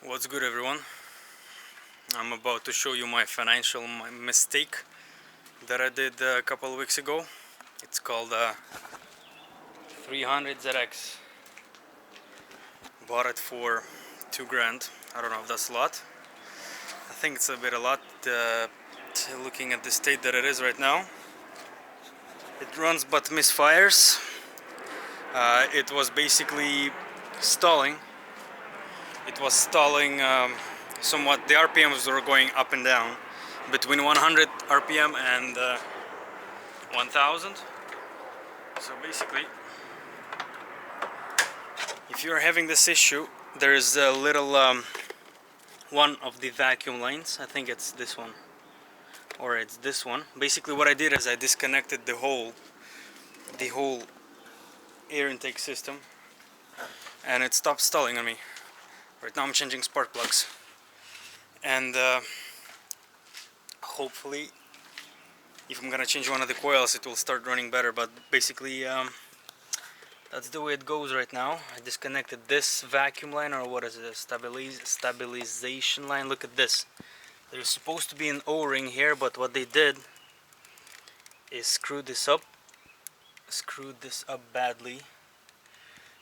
What's good, everyone? I'm about to show you my financial mistake that I did a couple of weeks ago. It's called 300 ZX. Bought it for 2 grand. I don't know if that's a lot. I think it's a bit a lot looking at the state that it is right now. It runs but misfires. It was basically stalling. It was stalling somewhat. The RPMs were going up and down between 100 RPM and 1000. So basically, if you're having this issue, there's a little one of the vacuum lines. I think it's this one, or it's this one. Basically, what I did is I disconnected the whole air intake system, and it stopped stalling on me. Right now, I'm changing spark plugs, and hopefully, if I'm gonna change one of the coils, it will start running better. But basically, that's the way it goes right now. I disconnected this vacuum line, or what is it, a stabilization line. Look at this. There's supposed to be an O-ring here, but what they did is screwed this up badly,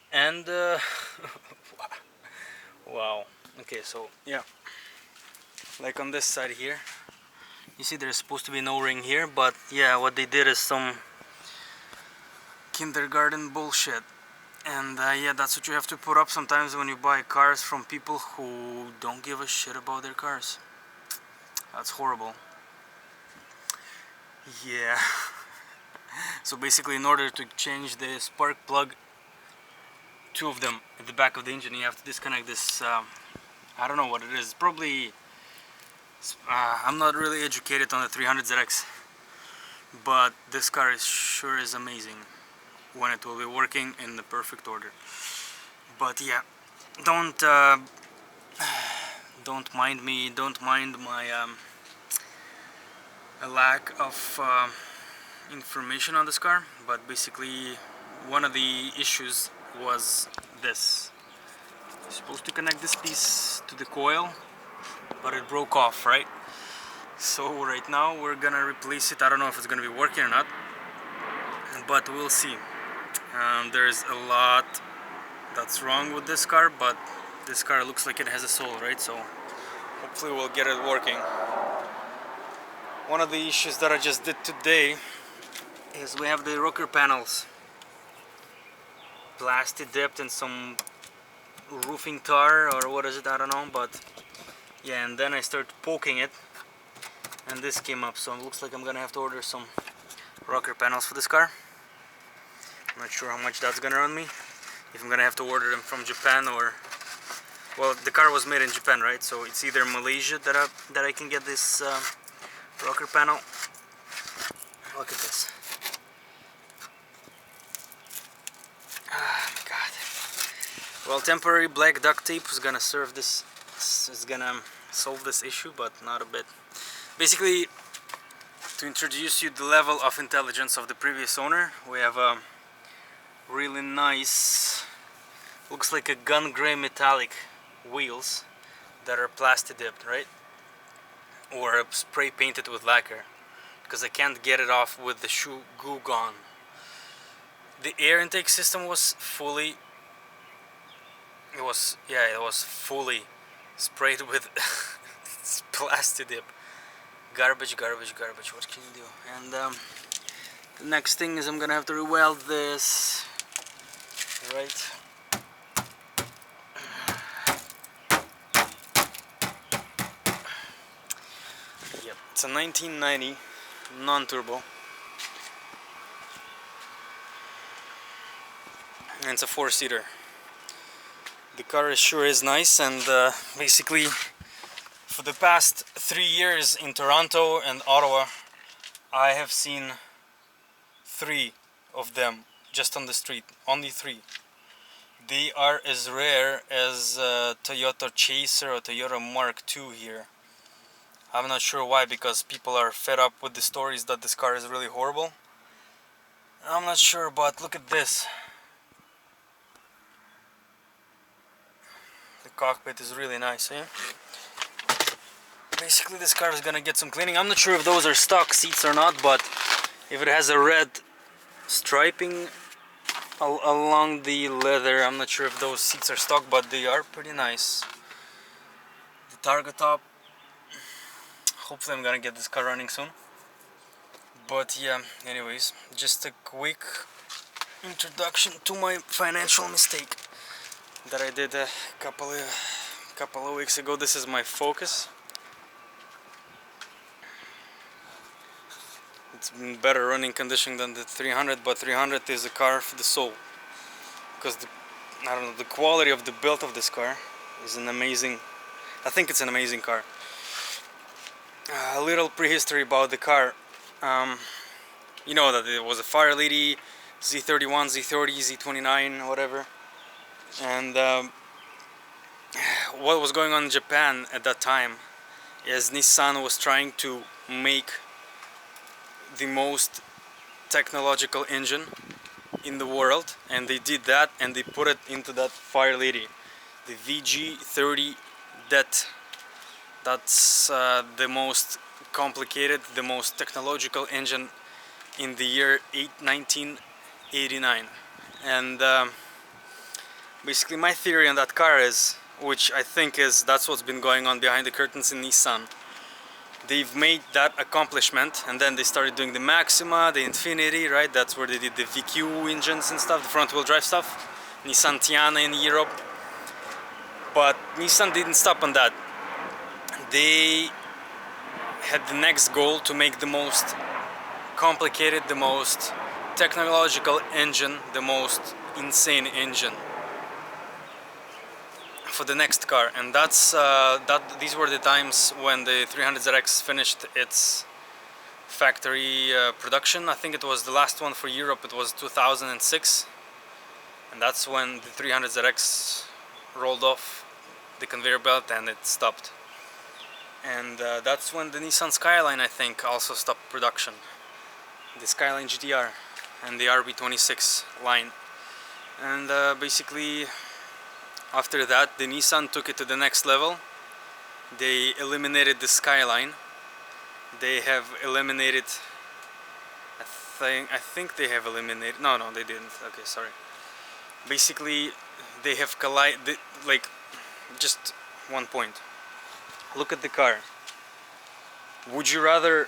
and wow. Okay, so yeah, like on this side here, you see there's supposed to be an O-ring here, but yeah, what they did is some kindergarten bullshit. And yeah, that's what you have to put up sometimes when you buy cars from people who don't give a shit about their cars. That's horrible. Yeah. So basically, in order to change the spark plug, 2 of them at the back of the engine, you have to disconnect this, I don't know what it is, probably, I'm not really educated on the 300 ZX, but this car sure is amazing when it will be working in the perfect order. But yeah, don't mind me, don't mind my a lack of information on this car, but basically one of the issues was this. You're supposed to connect this piece to the coil, but it broke off, right? So right now we're gonna replace it. I don't know if it's gonna be working or not, but we'll see. There's a lot that's wrong with this car, but this car looks like it has a soul, right? So hopefully we'll get it working. One of the issues that I just did today is we have the rocker panels blasted dipped in some roofing tar, or what is it, I don't know, but yeah, and then I started poking it and this came up, so it looks like I'm gonna have to order some rocker panels for this car. I'm not sure how much that's gonna run me, if I'm gonna have to order them from Japan, or, well, the car was made in Japan, right? So it's either Malaysia that I can get this rocker panel. Look at this. Ah, God. Well, temporary black duct tape is gonna serve this. Is gonna solve this issue, but not a bit. Basically, to introduce you the level of intelligence of the previous owner, we have a really nice, looks like a gun gray metallic wheels that are plastic dipped, right? Or spray painted with lacquer, because I can't get it off with the shoe goo gone. The air intake system was fully, it was fully sprayed with plastic dip. Garbage. What can you do? And the next thing is I'm gonna have to re-weld this, right? Yep, it's a 1990 non-turbo, and it's a 4-seater. The car sure is nice, and basically for the past 3 years in Toronto and Ottawa, I have seen 3 of them just on the street, only 3. They are as rare as Toyota Chaser or Toyota Mark II here. I'm not sure why, because people are fed up with the stories that this car is really horrible. I'm not sure, but look at this. cockpit is really nice, eh? Basically this car is gonna get some cleaning. I'm not sure if those are stock seats or not, but if it has a red striping along the leather, I'm not sure if those seats are stock, but they are pretty nice. The Targa top, hopefully I'm gonna get this car running soon. But yeah, anyways, just a quick introduction to my financial mistake that I did a couple of weeks ago. This is my Focus. It's in better running condition than the 300, but 300 is a car for the soul, because I don't know, the quality of the build of this car is an amazing. I think it's an amazing car. A little prehistory about the car. You know that it was a Fire Lady, Z31, Z30, Z29, whatever. And what was going on in Japan at that time is Nissan was trying to make the most technological engine in the world, and they did that, and they put it into that Fire Lady, the VG30 Det. That's the most complicated, the most technological engine in the year 1989. And basically my theory on that car is, which I think is, that's what's been going on behind the curtains in Nissan. They've made that accomplishment, and then they started doing the Maxima, the Infiniti, right? That's where they did the VQ engines and stuff, the front-wheel drive stuff. Nissan Tiana in Europe. But Nissan didn't stop on that. They had the next goal to make the most complicated, the most technological engine, the most insane engine for the next car. And that's these were the times when the 300ZX finished its factory production. I think it was the last one for Europe. It was 2006, and that's when the 300ZX rolled off the conveyor belt and it stopped. And that's when the Nissan Skyline, I think, also stopped production. The Skyline GTR and the RB26 line. And basically after that, the Nissan took it to the next level. They eliminated the Skyline. They have eliminated, I think they have eliminated, no, they didn't. Okay, sorry. Basically, they have collided, like, just one point. Look at the car. Would you rather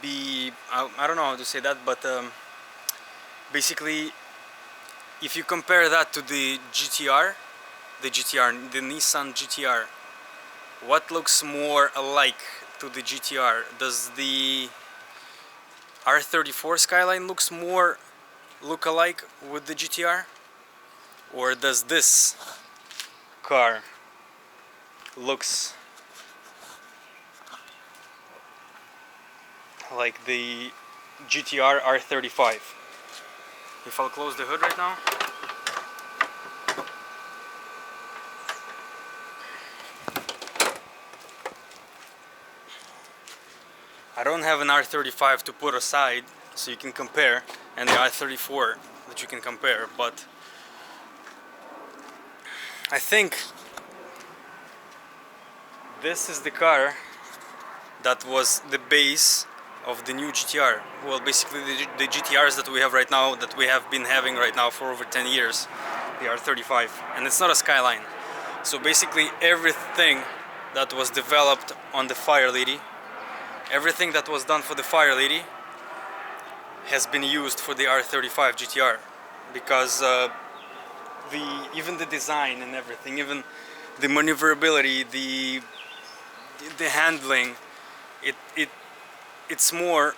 be, I don't know how to say that, but basically, if you compare that to the GTR, the Nissan GTR, what looks more alike to the GTR? Does the R34 Skyline look alike with the GTR? Or does this car looks like the GTR R35? If I'll close the hood right now. I don't have an R35 to put aside so you can compare, and the R34 that you can compare, but I think this is the car that was the base of the new GTR. Well, basically the GTRs that we have right now, that we have been having right now for over 10 years, the R35, and it's not a Skyline. So basically everything that was developed on the Fire Lady, everything that was done for the Fire Lady has been used for the R35 GTR, because even the design and everything, even the maneuverability, the handling, it's more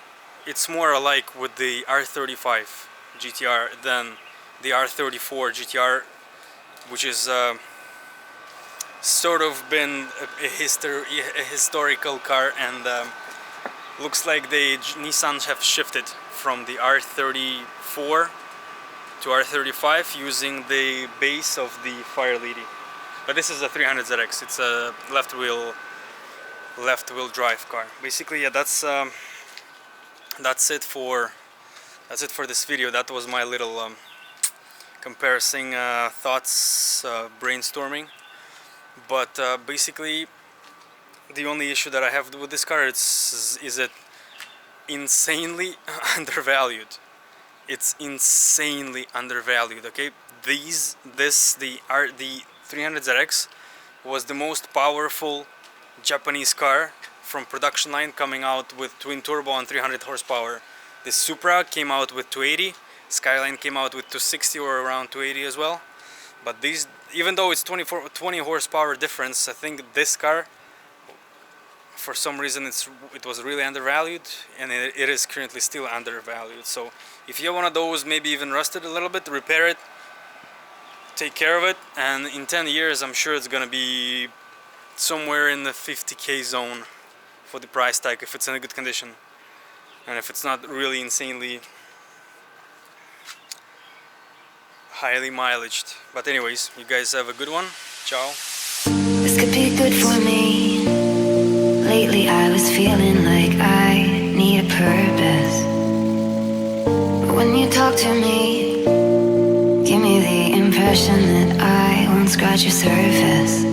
alike with the R35 GTR than the R34 GTR, which is sort of been a historical car, and looks like the Nissans have shifted from the R34 to R35 using the base of the Fire Lady. But this is a 300ZX. It's a left wheel drive car. Basically, yeah, that's it for this video. That was my little comparing thoughts, brainstorming. But basically, the only issue that I have with this car is it insanely undervalued. It's insanely undervalued. Okay, the 300ZX was the most powerful Japanese car from production line, coming out with twin turbo and 300 horsepower. The Supra came out with 280, Skyline came out with 260 or around 280 as well. But these, even though it's 20 horsepower difference, I think this car, for some reason, it was really undervalued, and it is currently still undervalued. So if you have one of those, maybe even rusted a little bit, repair it, take care of it, and in 10 years I'm sure it's gonna be somewhere in the 50k zone for the price tag, if it's in a good condition, and if it's not really insanely highly mileaged. But anyways, you guys have a good one. Ciao. This could be good for me. Lately I was feeling like I need a purpose. But when you talk to me, give me the impression that I won't scratch your surface.